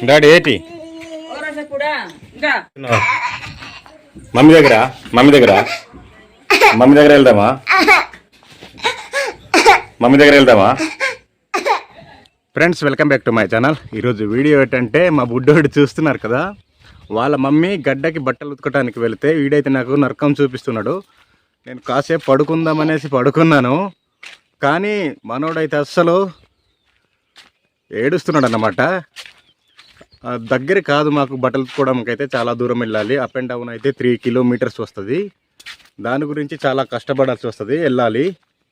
Daddy ఏంటి mummy దగ్గర mummy దగ్గర మమ్మీ దగ్గర వెళ్దామా మమ్మీ దగ్గర వెళ్దామా friends welcome back to my channel. ఈరోజు వీడియో ఏంటంటే మా బుడ్డోడు చూస్తున్నారు కదా, వాళ్ళ మమ్మీ గడ్డకి బట్టలు ఉతకడానికి వెళితే వీడైతే నాకు నరకం చూపిస్తున్నాడు. నేను కాసేపు పడుకుందామనేసి పడుకున్నాను, కానీ మనోడైతే అస్సలు ఏడుస్తున్నాడు అన్నమాట. దగ్గర కాదు, మాకు బట్టలు ఉతుకోవడానికి అయితే చాలా దూరం వెళ్ళాలి. అప్ అండ్ డౌన్ అయితే 3 కిలోమీటర్స్ వస్తుంది. దాని గురించి చాలా కష్టపడాల్సి వస్తుంది, వెళ్ళాలి.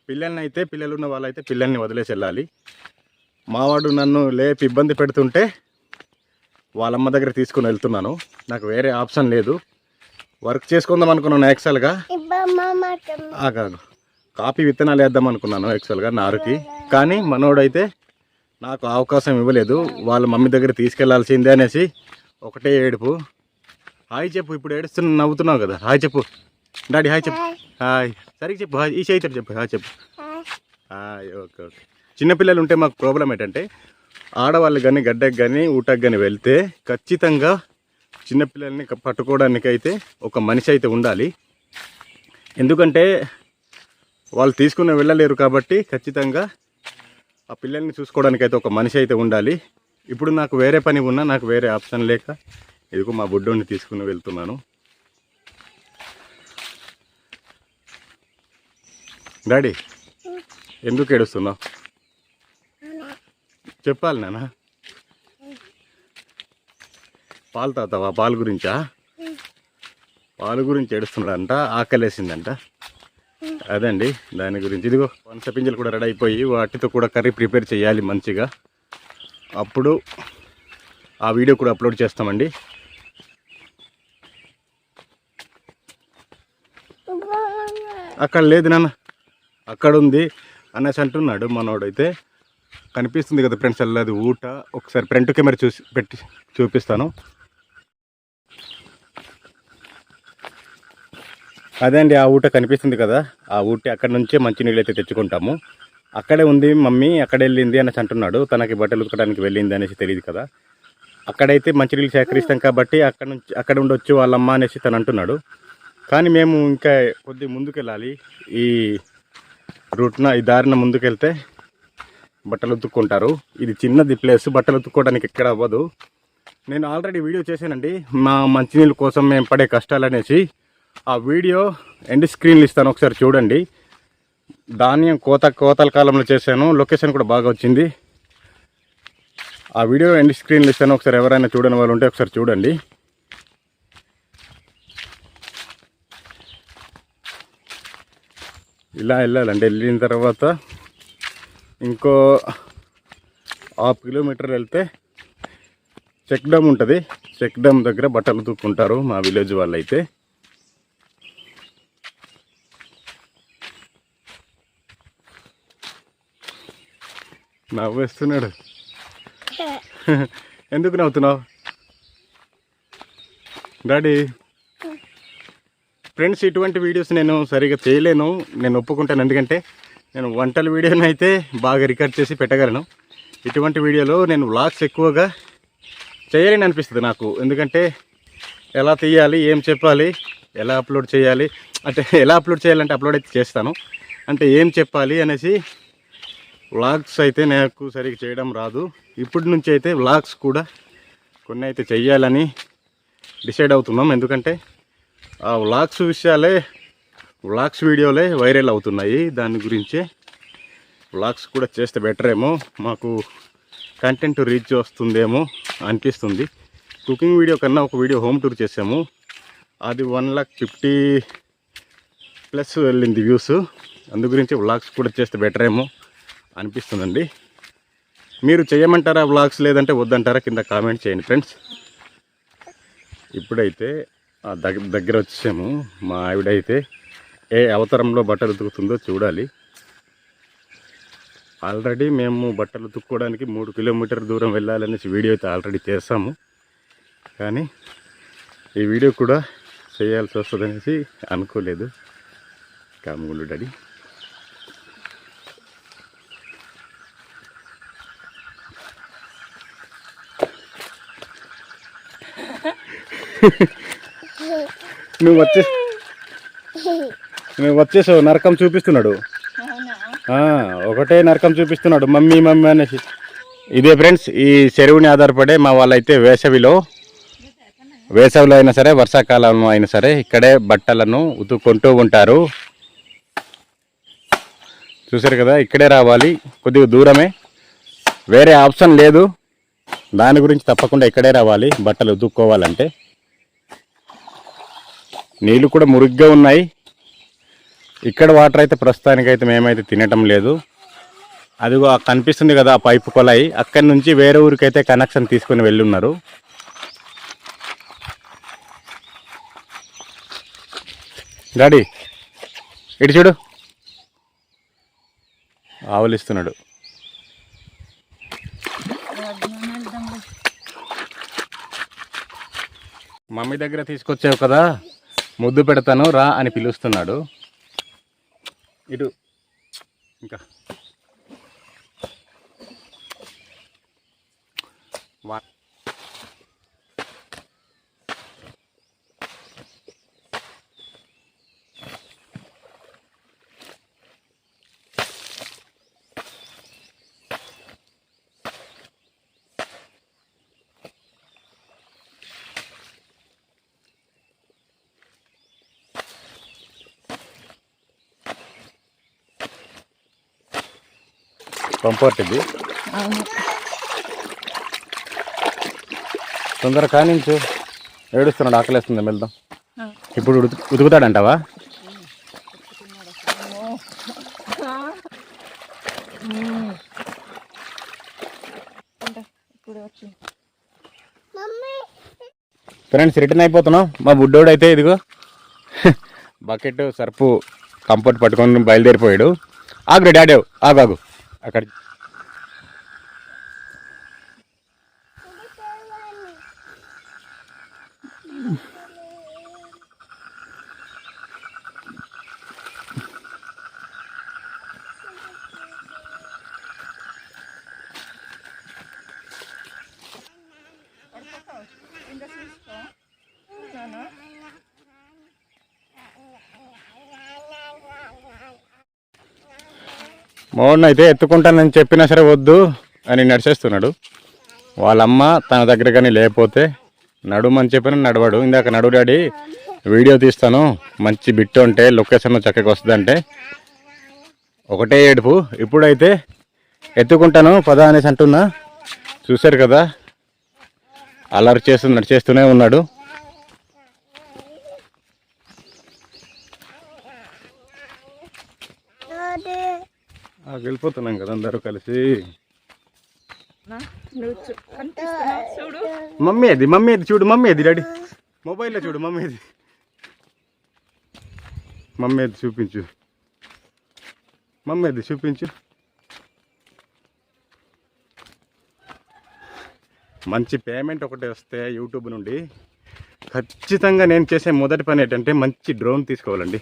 పిల్లలు ఉన్న వాళ్ళైతే పిల్లల్ని వదిలేసి వెళ్ళాలి. మావాడు నన్ను లేపి ఇబ్బంది పెడుతుంటే వాళ్ళమ్మ దగ్గర తీసుకుని వెళ్తున్నాను. నాకు వేరే ఆప్షన్ లేదు. వర్క్ చేసుకుందాం అనుకున్నాను యాక్చువల్గా, కాఫీ విత్తనాలు వేద్దాం అనుకున్నాను యాక్చువల్గా నారుకి. కానీ మనోడైతే నాకు అవకాశం ఇవ్వలేదు. వాళ్ళ మమ్మీ దగ్గర తీసుకెళ్లాల్సిందే అనేసి ఒకటే ఏడుపు. హాయ్ చెప్పు, ఇప్పుడు నవ్వుతున్నావు కదా, హాయ్ చెప్పు డాడీ, హాయ్ చెప్పు, హాయ్ సరిగ్గా చెప్పు, హాయ్ ఈ చేయితే చెప్పు, హాయ్ చెప్పు, హాయ్. Okay okay. చిన్నపిల్లలు ఉంటే మాకు ప్రాబ్లం ఏంటంటే, ఆడవాళ్ళకి కానీ గడ్డకి కానీ ఊటకి కానీ వెళ్తే ఖచ్చితంగా చిన్నపిల్లల్ని పట్టుకోవడానికి అయితే ఒక మనిషి అయితే ఉండాలి. ఎందుకంటే వాళ్ళు తీసుకుని వెళ్ళలేరు కాబట్టి ఖచ్చితంగా ఆ పిల్లల్ని చూసుకోవడానికి అయితే ఒక మనిషి అయితే ఉండాలి. ఇప్పుడు నాకు వేరే పని ఉన్నా, నాకు వేరే ఆప్షన్ లేక ఇదిగో మా బుడ్డోని తీసుకుని వెళ్తున్నాను. డాడీ ఎందుకు ఏడుస్తున్నావు చెప్పాలి నాన్న. పాలు తాతావా? పాలు గురించా? పాలు గురించి ఏడుస్తున్నాడంట, ఆకలేసిందంట. అదండి దాని గురించి. ఇదిగో పనస పింజలు కూడా రెడీ అయిపోయి వాటితో కూడా కర్రీ ప్రిపేర్ చేయాలి మంచిగా. అప్పుడు ఆ వీడియో కూడా అప్లోడ్ చేస్తామండి. అక్కడ లేదు నాన్న, అక్కడ ఉంది అనేసి అంటున్నాడు మనోడైతే. కనిపిస్తుంది కదా ఫ్రెండ్స్, వెళ్ళదు ఊట. ఒకసారి ఫ్రంట్ కెమెరా పెట్టి చూపిస్తాను. అదే అండి, ఆ ఊట కనిపిస్తుంది కదా, ఆ ఊటి అక్కడ నుంచే మంచినీళ్ళు అయితే తెచ్చుకుంటాము. అక్కడే ఉంది మమ్మీ, అక్కడే వెళ్ళింది అనేసి అంటున్నాడు. తనకి బట్టలు ఉతకడానికి వెళ్ళింది అనేసి తెలియదు కదా. అక్కడైతే మంచినీళ్ళు సేకరిస్తాం కాబట్టి అక్కడ ఉండొచ్చు వాళ్ళమ్మ అనేసి తను అంటున్నాడు. కానీ మేము ఇంకా కొద్ది ముందుకు వెళ్ళాలి. ఈ ఈ దారిన ముందుకెళ్తే బట్టలు ఉతుక్కుంటారు. ఇది చిన్నది ప్లేస్, బట్టలు ఉతుక్కోవడానికి ఎక్కడ అవ్వదు. నేను ఆల్రెడీ వీడియో చేశానండి మా మంచినీళ్ళ కోసం మేము పడే కష్టాలు అనేసి. ఆ వీడియో ఎండ్ స్క్రీన్లు ఇస్తాను, ఒకసారి చూడండి. ధాన్యం కోతల కాలంలో చేశాను, లొకేషన్ కూడా బాగా వచ్చింది. ఆ వీడియో ఎండ్ స్క్రీన్లు ఇస్తాను, ఒకసారి ఎవరైనా చూడని వాళ్ళు ఉంటే ఒకసారి చూడండి. ఇలా వెళ్ళాలండి. వెళ్ళిన తర్వాత ఇంకో 1/2 కిలోమీటర్ వెళ్తే చెక్ డ్యామ్ ఉంటుంది. చెక్ డ్యామ్ దగ్గర బట్టలు ఉతుక్కుంటారు మా విలేజ్ వాళ్ళు అయితే. నవ్వేస్తున్నాడు. ఎందుకు నవ్వుతున్నావు డాడీ? ఫ్రెండ్స్, ఇటువంటి వీడియోస్ నేను సరిగా చేయలేను, నేను ఒప్పుకుంటాను. ఎందుకంటే నేను వంటల వీడియోని అయితే బాగా రికార్డ్ చేసి పెట్టగలను. ఇటువంటి వీడియోలో నేను వ్లాగ్స్ ఎక్కువగా చేయలేని అనిపిస్తుంది నాకు. ఎందుకంటే ఎలా తీయాలి, ఏం చెప్పాలి, ఎలా అప్లోడ్ చేయాలి, అంటే ఎలా అప్లోడ్ చేయాలంటే అప్లోడ్ అయితే చేస్తాను, అంటే ఏం చెప్పాలి అనేసి వ్లాగ్స్ అయితే నాకు సరిగ్గా చేయడం రాదు. ఇప్పటి నుంచి అయితే వ్లాగ్స్ కూడా కొన్ని అయితే చెయ్యాలని డిసైడ్ అవుతున్నాం. ఎందుకంటే ఆ వ్లాగ్స్ వీడియోలే వైరల్ అవుతున్నాయి. దాని గురించే వ్లాగ్స్ కూడా చేస్తే బెటర్ ఏమో, మాకు కంటెంట్ రీచ్ వస్తుందేమో అనిపిస్తుంది. కుకింగ్ వీడియో కన్నా ఒక వీడియో హోమ్ టూర్ చేసాము, అది 1,50,000+ వెళ్ళింది వ్యూస్. అందు గురించి వ్లాగ్స్ కూడా చేస్తే బెటర్ ఏమో అనిపిస్తుందండి. మీరు చేయమంటారా వ్లాగ్స్, లేదంటే వద్దంటారా? కింద కామెంట్ చేయండి ఫ్రెండ్స్. ఇప్పుడైతే దగ్గర వచ్చాము. మా ఆవిడైతే ఏ అవతారంలో బట్టలు ఉతుకుతుందో చూడాలి. ఆల్రెడీ మేము బట్టలు ఉతుక్కోవడానికి 3 కిలోమీటర్ దూరం వెళ్ళాలనేసి వీడియో అయితే ఆల్రెడీ చేసాము. కానీ ఈ వీడియో కూడా చేయాల్సి వస్తుందనేసి అనుకోలేదు. కాముగుండు డాడీ. నువ్వు వచ్చేసావు, నరకం చూపిస్తున్నాడు. ఒకటే నరకం చూపిస్తున్నాడు, మమ్మీ మమ్మీ అనేసి. ఇదే ఫ్రెండ్స్, ఈ చెరువుని ఆధారపడే మా వాళ్ళైతే వేసవిలో అయినా సరే వర్షాకాలంలో అయినా సరే ఇక్కడే బట్టలను ఉతుక్కుంటూ ఉంటారు. చూసారు కదా, ఇక్కడే రావాలి, కొద్దిగా దూరమే, వేరే ఆప్షన్ లేదు. దాని గురించి తప్పకుండా ఇక్కడే రావాలి బట్టలు ఉతుక్కోవాలంటే. నీళ్ళు కూడా మురిగ్గా ఉన్నాయి. ఇక్కడ వాటర్ అయితే ప్రస్తుతానికైతే మేమైతే తినటం లేదు. అదిగో కనిపిస్తుంది కదా ఆ పైపు కొలాయి, అక్కడి నుంచి వేరే ఊరికైతే కనెక్షన్ తీసుకొని వెళ్ళున్నారు. డాడీ ఇటు చూడు, ఆవులిస్తున్నాడు. మమ్మీ దగ్గర తీసుకొచ్చావు కదా, ముద్దు పెడతాను రా అని పిలుస్తున్నాడు. ఇటు ఇంకా కంఫర్ట్ ఇది. తొందర కానించు, ఏడుస్తున్నాడు, ఆకలేస్తుంది, వెళ్దాం. ఇప్పుడు ఉతుకుతాడంటావా? ఫ్రెండ్స్ రిటర్న్ అయిపోతున్నాం. మా బుడ్డోడు అయితే ఇదిగో బకెట్ సర్పు కంఫర్ట్ పట్టుకొని బయలుదేరిపోయాడు. ఆగు డాడీ, ఆగాగు అక్కడ. మోహన్ అయితే ఎత్తుకుంటానని చెప్పినా సరే వద్దు అని నడిచేస్తున్నాడు. వాళ్ళమ్మ తన దగ్గర కానీ లేకపోతే నడుమని చెప్పిన నడవాడు. ఇందాక నడు డాడీ, వీడియో తీస్తాను, మంచి బిట్టు అంటే లొకేషన్ చక్కగా వస్తుందంటే ఒకటే ఏడుపు. ఇప్పుడైతే ఎత్తుకుంటాను పదా అనేసి అంటున్నా. చూశారు కదా, అల్లరి నడిచేస్తూనే ఉన్నాడు. వెళ్ళిపోతున్నాం కదా అందరూ కలిసి. మమ్మీ అది చూడు, మమ్మీ అది డాడీ మొబైల్లో చూడు, మమ్మీ అది చూపించు, మమ్మీ అది చూపించు. మంచి పేమెంట్ ఒకటి వస్తే యూట్యూబ్ నుండి ఖచ్చితంగా నేను చేసే మొదటి పని ఏంటంటే మంచి డ్రోన్ తీసుకోవాలండి.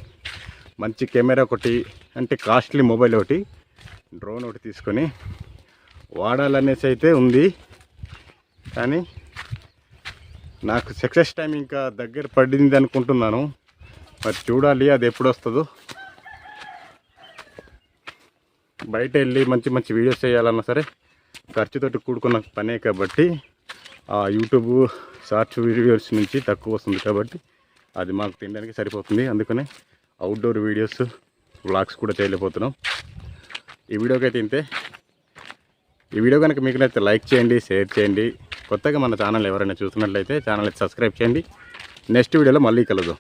మంచి కెమెరా ఒకటి, అంటే కాస్ట్లీ మొబైల్ ఒకటి, డ్రోన్ ఒకటి తీసుకొని వాడాలనేసి అయితే ఉంది. కానీ నాకు సక్సెస్ టైం ఇంకా దగ్గర పడింది అనుకుంటున్నాను. మరి చూడాలి అది ఎప్పుడు వస్తుందో. బయట వెళ్ళి మంచి మంచి వీడియోస్ చేయాలన్నా సరే ఖర్చుతోటి కూడుకున్న పనే కాబట్టి ఆ యూట్యూబ్ షార్ట్స్ వీడియోస్ నుంచి తక్కువ వస్తుంది కాబట్టి అది మాకు తినడానికి సరిపోతుంది. అందుకనే అవుట్డోర్ వీడియోస్ వ్లాగ్స్ కూడా చేయలేకపోతున్నాం. ఈ వీడియోకి అయితే ఇంతే. ఈ వీడియో కనుక మీకు నచ్చితే లైక్ చేయండి, షేర్ చేయండి. కొత్తగా మన ఛానల్ ఎవరైనా చూస్తున్నట్లయితే ఛానల్ అయితే సబ్స్క్రైబ్ చేయండి. నెక్స్ట్ వీడియోలో మళ్ళీ కలుద్దాం.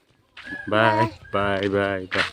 Bye bye bye bye.